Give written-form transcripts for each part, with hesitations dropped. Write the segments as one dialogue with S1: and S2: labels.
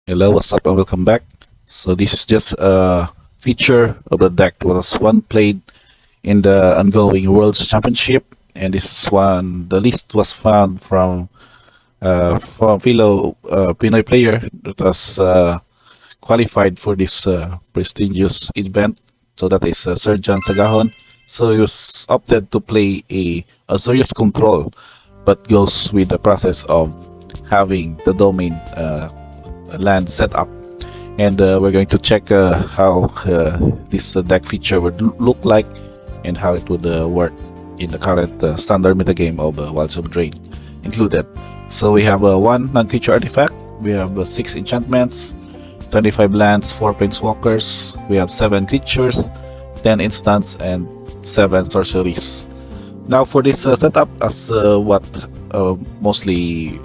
S1: Hello, what's up, and welcome back. So this is just a feature of the deck that was one played in the ongoing World's Championship, and this one the list was found from fellow Pinoy player that was qualified for this prestigious event. So that is Sir John Sagahon. So he was opted to play a Azorius control, but goes with the process of having the domain land set up, and we're going to check how this deck feature would look like and how it would work in the current standard metagame of Wilds of Drain included. So we have one non-creature artifact, we have 6 enchantments, 25 lands, 4 planeswalkers, we have 7 creatures, 10 instants, and 7 sorceries. Now for this setup, as what mostly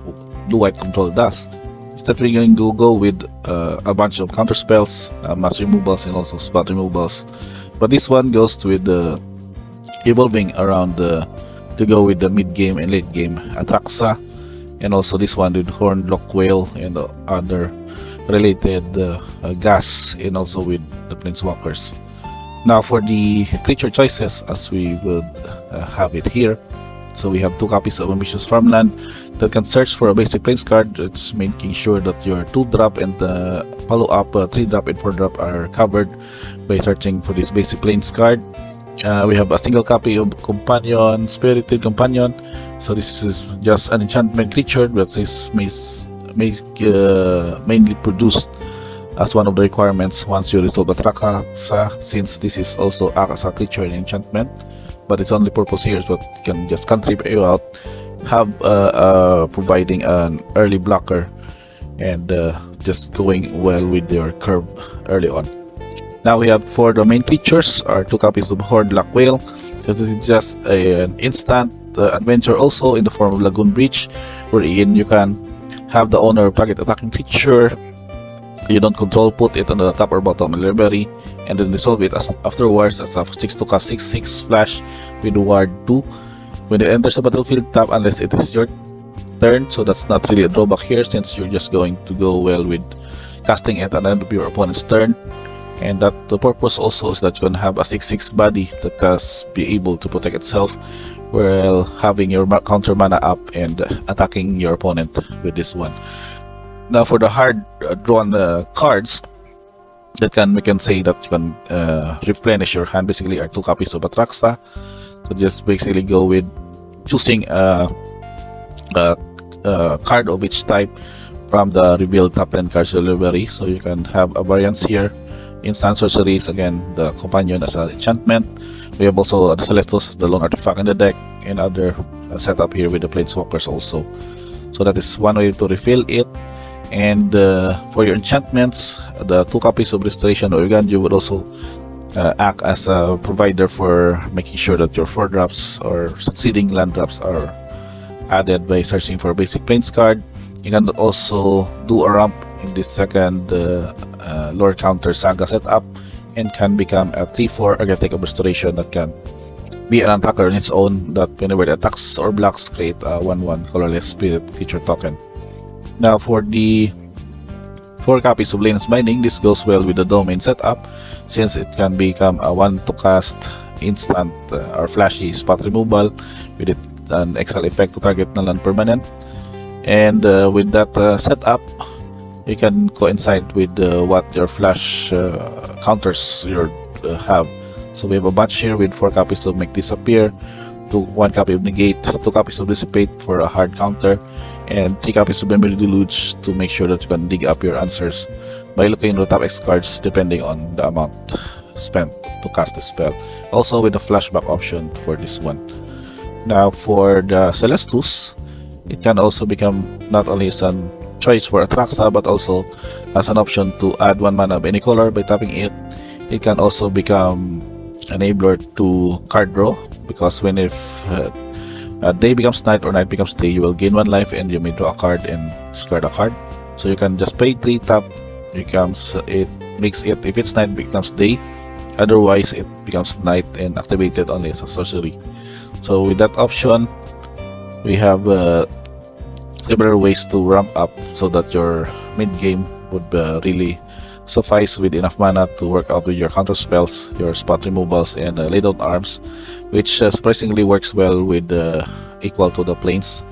S1: blue-white control does, is that we're going to go with a bunch of counter spells, mass removals, and also spot removals. But this one goes with the evolving around to go with the mid game and late game Atraxa, and also this one with Horned Lock Whale and other related gas, and also with the planeswalkers. Now for the creature choices, as we would have it here. So we have 2 copies of Ambitious Farmland that can search for a basic plains card. It's making sure that your 2-drop and follow-up 3-drop and 4-drop are covered by searching for this basic plains card. We have a single copy of Companion, Spirited Companion. So this is just an enchantment creature that is mainly produced as one of the requirements once you resolve Atraxa, since this is also as a creature in enchantment. But its only purpose here is what can just contribute you out, have providing an early blocker, and just going well with your curve early on. Now we have for the main features are 2 copies of Horned Lock Whale. So this is just an instant adventure also in the form of Lagoon Breach, wherein you can have the owner target attacking creature you don't control, put it on the top or bottom of the library, and then resolve it afterwards as a 6 to cast 6/6 flash with ward 2. When it enters the battlefield, tap unless it is your turn. So that's not really a drawback here, since you're just going to go well with casting it at the end of your opponent's turn. And that the purpose also is that you can have a 6/6 body that can be able to protect itself while having your counter mana up and attacking your opponent with this one. Now for the hard drawn cards that we can say that you can replenish your hand, basically are 2 copies of Atraxa. So just basically go with choosing a card of each type from the revealed top 10 cards of the library. So you can have a variance here. Instant sorceries, again the companion as an enchantment. We have also the Celestos as the lone artifact in the deck, and other setup here with the planeswalkers also. So that is one way to refill it. And for your enchantments, the 2 copies of Restoration or Uganju would also act as a provider for making sure that your 4-drops or succeeding land drops are added by searching for a basic plains card. You can also do a ramp in this second lore counter saga setup, and can become a 3/4 Architect of Restoration that can be an attacker on its own, that whenever it attacks or blocks, create a 1/1 colorless spirit creature token. Now for the 4 copies of Lane's Binding, this goes well with the domain setup, since it can become a 1 to cast instant or flashy spot removal with it an exile effect to target na land permanent. And with that setup, you can coincide with what your flash counters you have. So we have a bunch here with 4 copies of Make Disappear, 1 copy of Negate, 2 copies of Dissipate for a hard counter, and 3 copies of Memory Deluge to make sure that you can dig up your answers by looking at the top X cards depending on the amount spent to cast the spell. Also with the flashback option for this one. Now for the Celestus, it can also become not only as a choice for Atraxa, but also as an option to add 1 mana of any color by tapping it. It can also become enabler to card draw, because when day becomes night or night becomes day, you will gain 1 life and you may draw a card and discard a card. So you can just pay 3 tap, it makes it, if it's night, becomes day. Otherwise it becomes night and activated only as a sorcery. So with that option, we have several ways to ramp up so that your mid game would really suffice with enough mana to work out with your counter spells, your spot removals, and lay down arms, which surprisingly works well with equal to the planes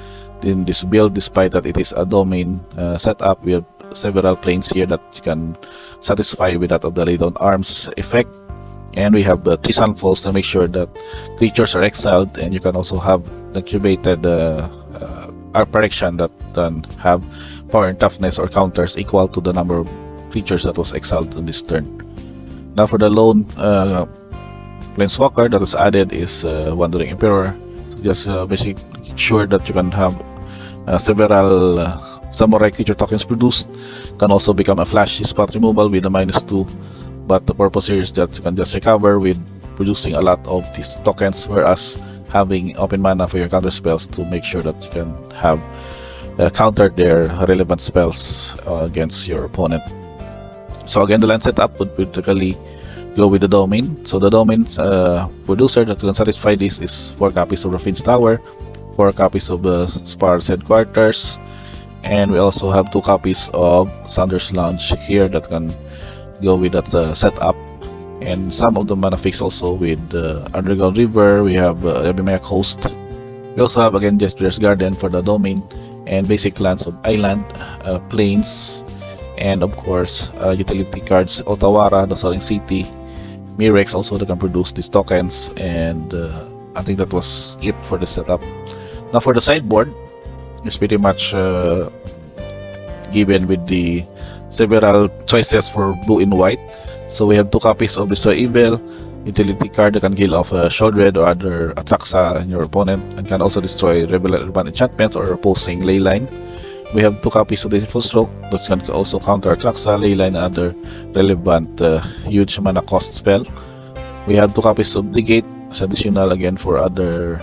S1: in this build. Despite that it is a domain setup, we have several planes here that you can satisfy with that of the lay down arms effect, and we have the 3 sunfalls to make sure that creatures are exiled, and you can also have the incubated apparition that can have power and toughness or counters equal to the number of creatures that was exiled on this turn. Now for the lone planeswalker that is added is Wandering Emperor. So just basically sure that you can have several samurai creature tokens produced. Can also become a flashy spot removal with a -2, but the purpose here is that you can just recover with producing a lot of these tokens, whereas having open mana for your counter spells to make sure that you can have countered their relevant spells against your opponent. So again, the land setup would typically go with the domain. So the domain's producer that can satisfy this is 4 copies of Raffine's Tower, 4 copies of the Spar's Headquarters, and we also have 2 copies of Sanders Lounge here that can go with that setup. And some of the mana fix also with Underground River. We have Reanimator Coast. We also have again Jester's Garden for the domain, and basic lands of Island, Plains, and of course utility cards Otawara, the Soaring City, Mirex also that can produce these tokens, and I think that was it for the setup. Now for the sideboard, it's pretty much given with the several choices for blue and white. So we have 2 copies of Destroy Evil, utility card that can kill off Shieldred or other Atraxa in your opponent, and can also destroy relevant enchantments or opposing Leyline. We have 2 copies of Disciple Stroke that can also counter Atraxa, Leyline, and other relevant huge mana cost spell. We have 2 copies of Negate as additional again for other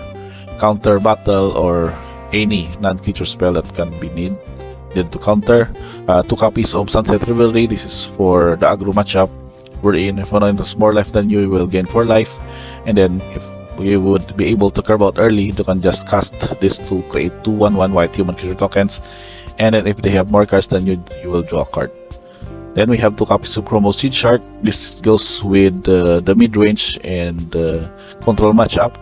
S1: counter battle or any non-creature spell that can be needed to counter. 2 copies of Sunset Revelry. This is for the aggro matchup, wherein if one has more life than you will gain 4 life, and then if you would be able to curve out early, you can just cast this to create 2/1/1 white human creature tokens, and then if they have more cards than you will draw a card. Then we have 2 copies of Chromos Seed Shard. This goes with the mid-range and control matchup,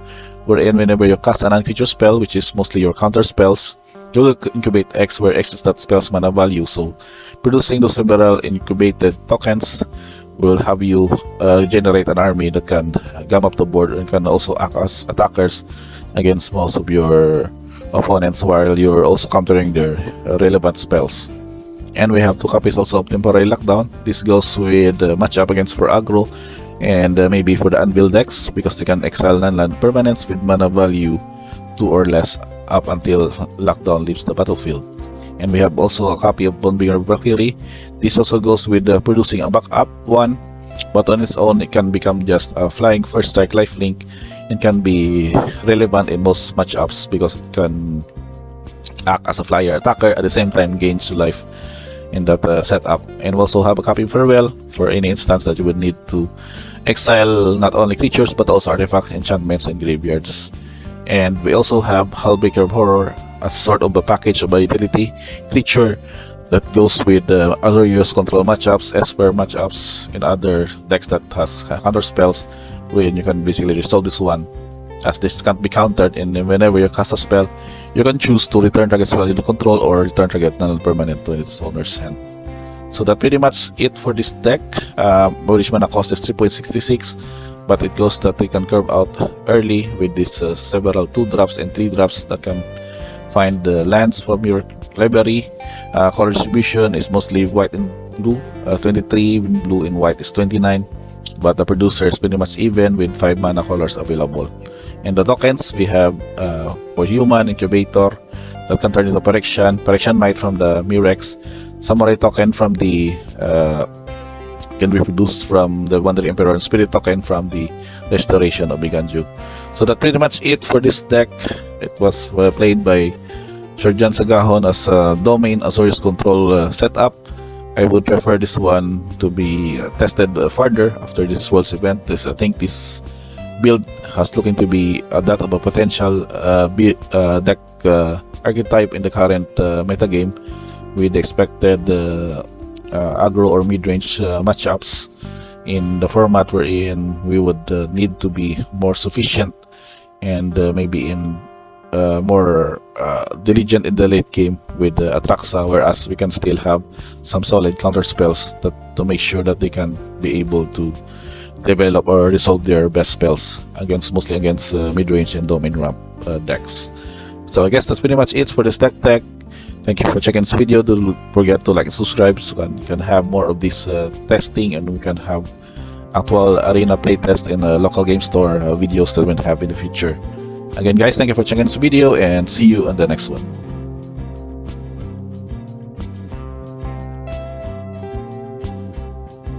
S1: wherein whenever you cast a non-creature spell, which is mostly your counter spells, you will incubate X, where X is that spell's mana value. So producing those several incubated tokens will have you generate an army that can gum up the board and can also act as attackers against most of your opponents, while you're also countering their relevant spells. And we have 2 copies also of Temporary Lockdown. This goes with matchup against for aggro, and maybe for the Anvil decks, because they can exile non-land permanents with mana value 2 or less up until Lockdown leaves the battlefield. And we have also a copy of Bonebringer Valkyrie. This also goes with producing a backup 1, but on its own it can become just a flying first strike lifelink and can be relevant in most matchups because it can act as a flyer attacker at the same time gains life in that setup. And we also have a copy of Farewell for any instance that you would need to exile not only creatures but also artifacts, enchantments, and graveyards. And we also have Hullbreaker of Horror as sort of a package of a utility creature that goes with Azorius control matchups, Esper matchups, and other decks that has counter spells, wherein you can basically resolve this one, as this can't be countered, and whenever you cast a spell, you can choose to return target spell into control or return target non-permanent to its owner's hand. So that pretty much it for this deck. Average mana cost is 3.66, but it goes that they can curve out early with these several 2-drops and 3-drops that can find the lands from your library. Color distribution is mostly white and blue, 23, blue and white is 29, but the producer is pretty much even with 5 mana colors available. And the tokens we have for human, incubator that can turn into Correction Might from the Mirex, Samurai token from the can be produced from the Wandering Emperor, and Spirit token from the Restoration of Biganju. So that's pretty much it for this deck. It was played by Sergeant Sagahon as a domain Azorius control setup. I would prefer this one to be tested further after this World's event. I think this build has looking to be that of a potential deck archetype in the current metagame, with the expected aggro or mid-range matchups in the format wherein we would need to be more sufficient and maybe in more diligent in the late game with Atraxa, whereas we can still have some solid counter spells that to make sure that they can be able to develop or resolve their best spells against mostly against mid-range and domain ramp decks. So I guess that's pretty much it for this deck tech. Thank you for checking this video. Don't forget to like and subscribe so you can have more of this testing, and we can have actual arena playtest in a local game store videos that we'll have in the future. Again guys, thank you for checking this video and see you on the next one.